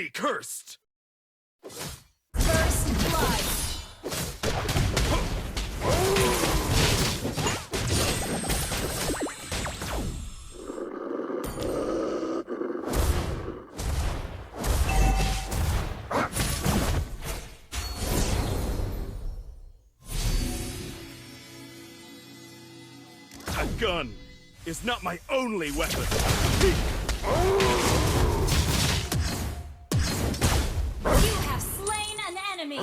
Be cursed! First blood. A gun is not my only weapon. You have slain an enemy.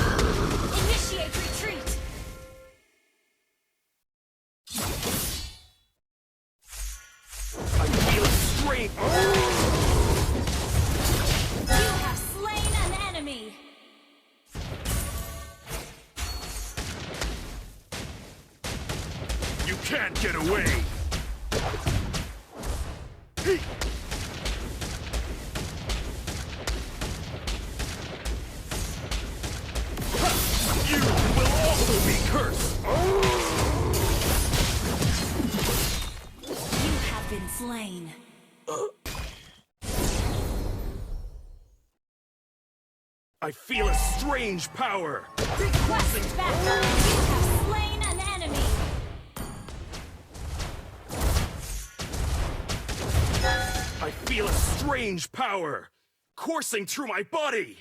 Initiate retreat. I feel strength. You have slain an enemy. You can't get away. You will also be cursed. You have been slain. I feel a strange power. Request backup. You have slain an enemy. I feel a strange power coursing through my body.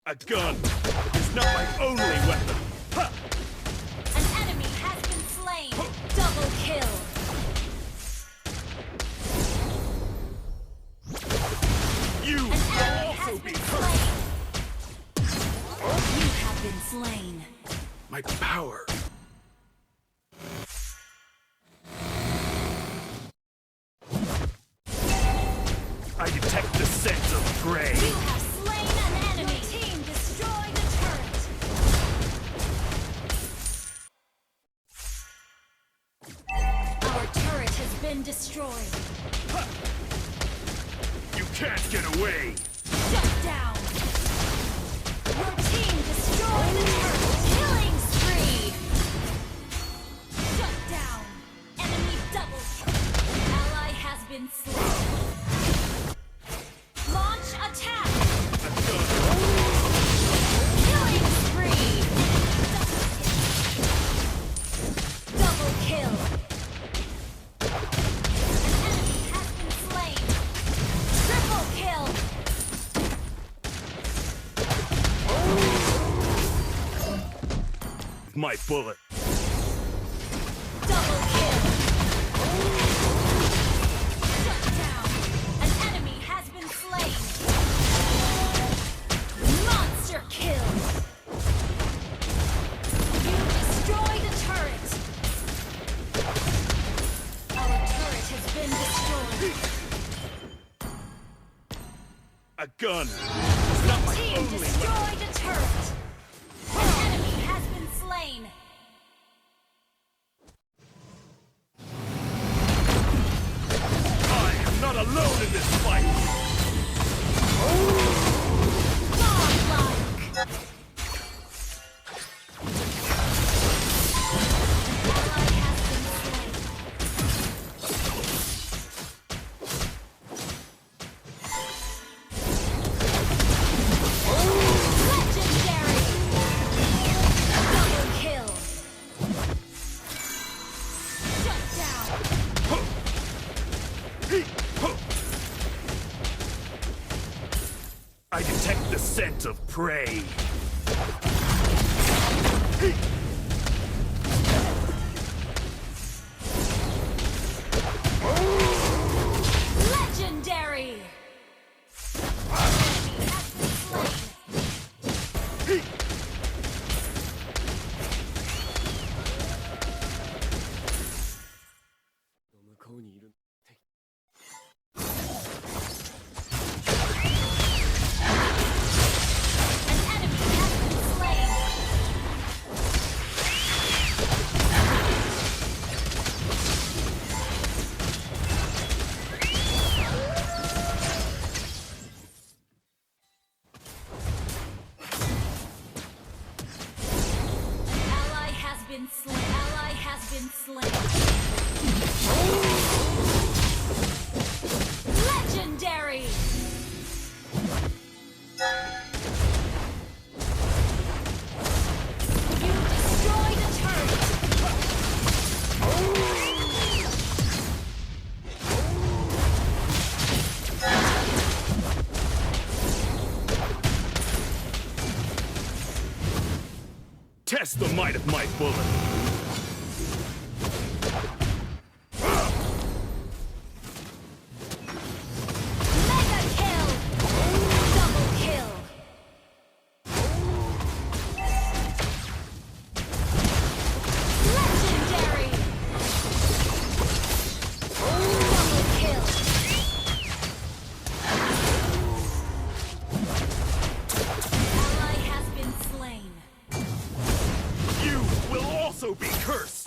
A gun is not my only weapon. Ha! An enemy has been slain. Double kill. You An will enemy also has be been cursed. slain. You have been slain. My power. I detect the scent of prey. You have slain an enemy. Your team destroyed the turret. Our turret has been destroyed. You can't get away. Shut down. Your team destroyed the turret. Killing spree. Shut down. Enemy double kill. Ally has been slain. Launch attack. A gun. Killing spree. Double kill. An enemy has been slain. Triple kill. My bullet. Double kill. Shut down. An enemy has been slain. Monster kill. You destroyed a turret. Our turret has been destroyed. A gun is not my Team only weapon. destroyed a turret. An enemy has been slain. I am not alone in this fight. Godlike. Ally has been slain. Legendary. Double kill. Shut down. I detect the scent of prey. Legendary. Enemy has been slain. An enemy been slain. Ally has been slain. Legendary. You destroyed a turret. Test the might of my bullet. Mega kill. Double kill. Legendary. Double kill. Ally has been slain. You will also be cursed.